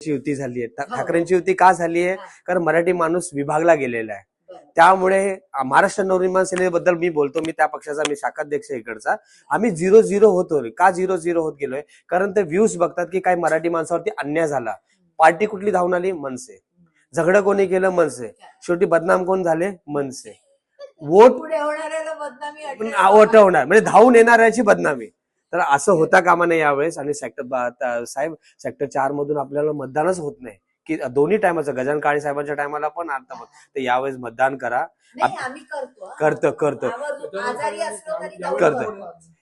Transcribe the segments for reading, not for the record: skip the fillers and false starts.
ठाकरेंची युती झाली आहे. ठाकरेंची युती का झाली आहे? कारण मराठी माणूस विभागला गेलेला आहे. त्यामुळे महाराष्ट्र नवनिर्माण सेनेबद्दल मी बोलतो, मी त्या पक्षाचा मी शाखाध्यक्ष इकडचा. आम्ही 0-0 होतो. का 0-0 होत गेलोय? कारण ते व्ह्यूज बघतात की काय मराठी माणसावरती अन्याय झाला. पार्टी कुठली धावून आली? मनसे. झगडं कोणी केलं? मनसे. शेवटी बदनाम कोण झाले? मनसे. वोट वटवणार म्हणजे धावून येणाऱ्याची बदनामी. तर असं होता कामा नये यावेळेस. आणि सेक्टर 4 मधून आपल्याला मतदानच होत नाही की दोन्ही टायमाचं, गजानन काळे साहेबांच्या टायमाला पण आता पण. तर यावेळेस मतदान करा. करतो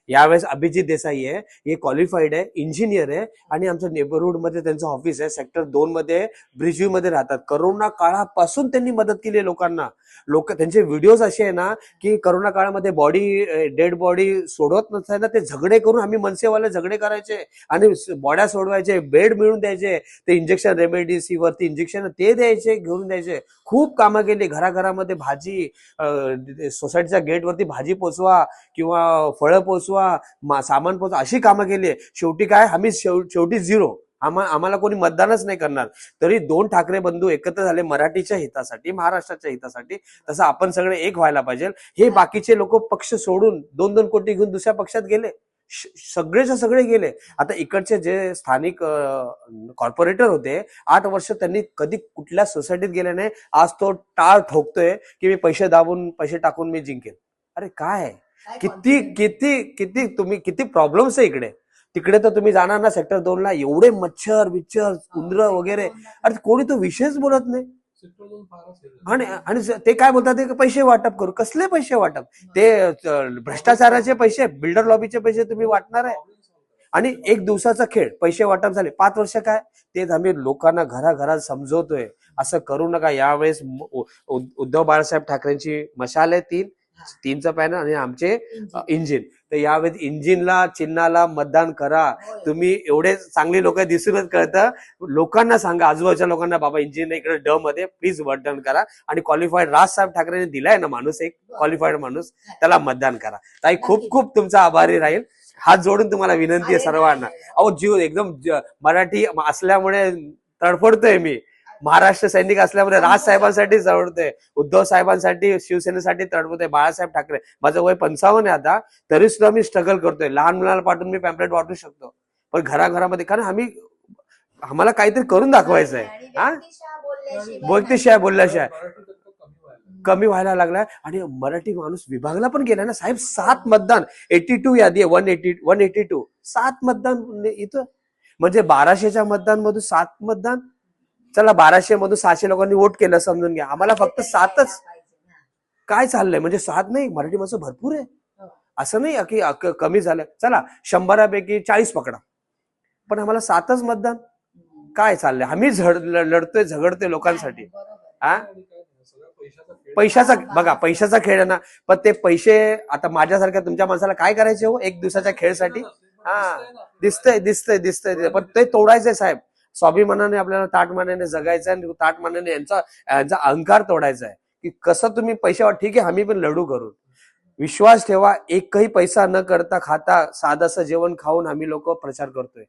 यावेळेस अभिजित देसाई आहे, हे क्वालिफाईड आहे, इंजिनियर आहे आणि आमच्या नेबरहुड मध्ये त्यांचं ऑफिस आहे. सेक्टर 2 मध्ये ब्रिजव्ह्यू मध्ये राहतात. करोना काळापासून त्यांनी मदत केली आहे लोकांना. त्यांचे व्हिडिओज असे आहे ना की करोना काळामध्ये डेड बॉडी सोडवत नसताना ते झगडे करून, आम्ही मनसेवाले झगडे करायचे आणि बॉड्या सोडवायचे, बेड मिळून द्यायचे, ते इंजेक्शन रेमडेसिवीर वरती इंजेक्शन ते द्यायचे, घेऊन द्यायचे. खूप कामं केली. घराघरामध्ये भाजी, सोसायटीच्या गेटवरती भाजी पोचवा किंवा फळं पोचवा, सामान पोचवा, अशी कामं केली. शेवटी काय, आम्ही शेवटी 0. आम्हाला कोणी मतदानच नाही करणार. तरी 2 ठाकरे बंधू एकत्र झाले मराठीच्या हितासाठी, महाराष्ट्राच्या हितासाठी. तसं आपण सगळे एक व्हायला पाहिजे. हे बाकीचे लोक पक्ष सोडून 2-2 कोटी घेऊन दुसऱ्या पक्षात गेले, सगळेच्या सगळे गेले. आता इकडचे जे स्थानिक कॉर्पोरेटर होते, 8 वर्ष त्यांनी कधी कुठल्या सोसायटीत गेले नाही. आज तो टाळ ठोकतोय की मी पैसे टाकून मी जिंकेल. अरे काय किती प्रॉब्लेम्स आहे इकडे. तिकडे तर तुम्ही जाणार ना सेक्टर 2 ला, एवढे मच्छर उंदर वगैरे, अरे कोणी तो विषयच बोलत नाही. आणि ते काय बोलतात, पैसे वाटप करू. कसले पैसे वाटप? ते भ्रष्टाचाराचे पैसे, बिल्डर लॉबीचे पैसे तुम्ही वाटणार आहे. आणि 1 दिवसाचा खेळ, पैसे वाटप झाले. 5 वर्ष काय? तेच आम्ही लोकांना घराघरात समजवतोय, असं करू नका. यावेळेस उद्धव बाळासाहेब ठाकरेंची मशाल आहे, 3चं पॅनल आणि आमचे इंजिन. तर यावेळेस इंजिनला, चिन्हाला मतदान करा. तुम्ही एवढे चांगली लोक दिसूनच कळतं. लोकांना सांगा, आजूबाजूच्या लोकांना, बाबा इंजिन इकडे ड मध्ये प्लीज मतदान करा. आणि क्वालिफाईड राजसाहेब ठाकरेंनी दिलाय ना माणूस, एक क्वालिफाईड माणूस, त्याला मतदान करा. ताई खूप खूप तुमचा आभारी राहील. हात जोडून तुम्हाला विनंती आहे सर्वांना. जीव एकदम मराठी असल्यामुळे तडफडतोय मी. महाराष्ट्र सैनिक असल्यामुळे राजसाहेबांसाठी तडफडतोय, उद्धव साहेबांसाठी, शिवसेनेसाठी तडफडतोय. बाळासाहेब ठाकरे, माझं वय 55 आहे आता, तरी सुद्धा मी स्ट्रगल करतोय. लहान मुलाला पाठवून मी पॅम्पलेट वाटू शकतो, पण घराघरामध्ये, कारण आम्हाला काहीतरी करून दाखवायचं आहे. बोलल्याशिवाय कमी व्हायला लागलाय. आणि मराठी माणूस विभागला पण गेलाय ना साहेब. 7 मतदान, 82 यादी आहे, 182 7 मतदान इथं. म्हणजे 1200च्या मतदान मधून 7 मतदान. चला 1200 मधून 600 लोकांनी वोट केलं समजून घ्या, आम्हाला फक्त 7च. काय चाललंय? म्हणजे 7 नाही, मराठी माणसं भरपूर आहे. असं नाही की कमी झालं. चला 100पैकी 40 पकडा, पण आम्हाला 7च मतदान. काय चाललंय? आम्ही लढतोय, झगडतोय लोकांसाठी. पैशाचा बघा, पैशाचा खेळ आहे ना. पण ते पैसे आता माझ्यासारख्या तुमच्या माणसाला काय करायचे हो 1 दिवसाच्या खेळसाठी? दिसतंय पण ते तोडायचंय साहेब. स्वाभिमानाने आपल्याला ताटमानाने जगायचं आहे, ताटमानाने यांचा अहंकार तोडायचा आहे. की कसं तुम्ही पैशावर, ठीक आहे आम्ही पण लढू करू. विश्वास ठेवा, एकही पैसा न करता खाता साधंसं जेवण खाऊन आम्ही लोक प्रचार करतोय.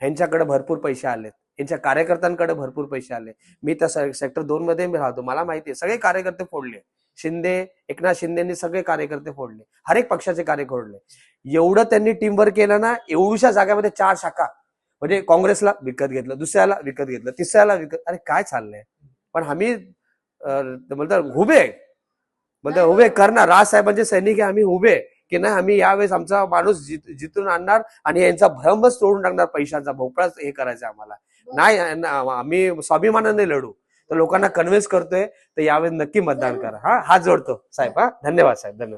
ह्यांच्याकडे भरपूर पैसे आलेत, यांच्या कार्यकर्त्यांकडे भरपूर पैसे आले. मी तर सेक्टर 2 मध्ये मी राहतो, मला माहिती आहे. सगळे कार्यकर्ते फोडले. एकनाथ शिंदेनी सगळे कार्यकर्ते फोडले, हर एक पक्षाचे फोडले. एवढं त्यांनी टीमवर्क केलं ना. एवढ्या जागामध्ये 4 शाखा, म्हणजे काँग्रेसला विकत घेतलं, दुसऱ्याला विकत घेतलं, तिसऱ्याला विकत. अरे काय चाललंय? पण आम्ही बोलतात उभे करणार. राजसाहेबांचे सैनिक आहे आम्ही, उभे की नाही. आम्ही यावेळेस आमचा माणूस जिथून आणणार आणि यांचा भ्रमच तोडून टाकणार. पैशाचा भोपळाच हे करायचं आम्हाला नाही. आम्ही स्वाभिमानाने लढू. तर लोकांना कन्व्हिन्स करतोय. तर यावेळेस नक्की मतदान करा. हात जोडतो साहेब. धन्यवाद साहेब, धन्यवाद.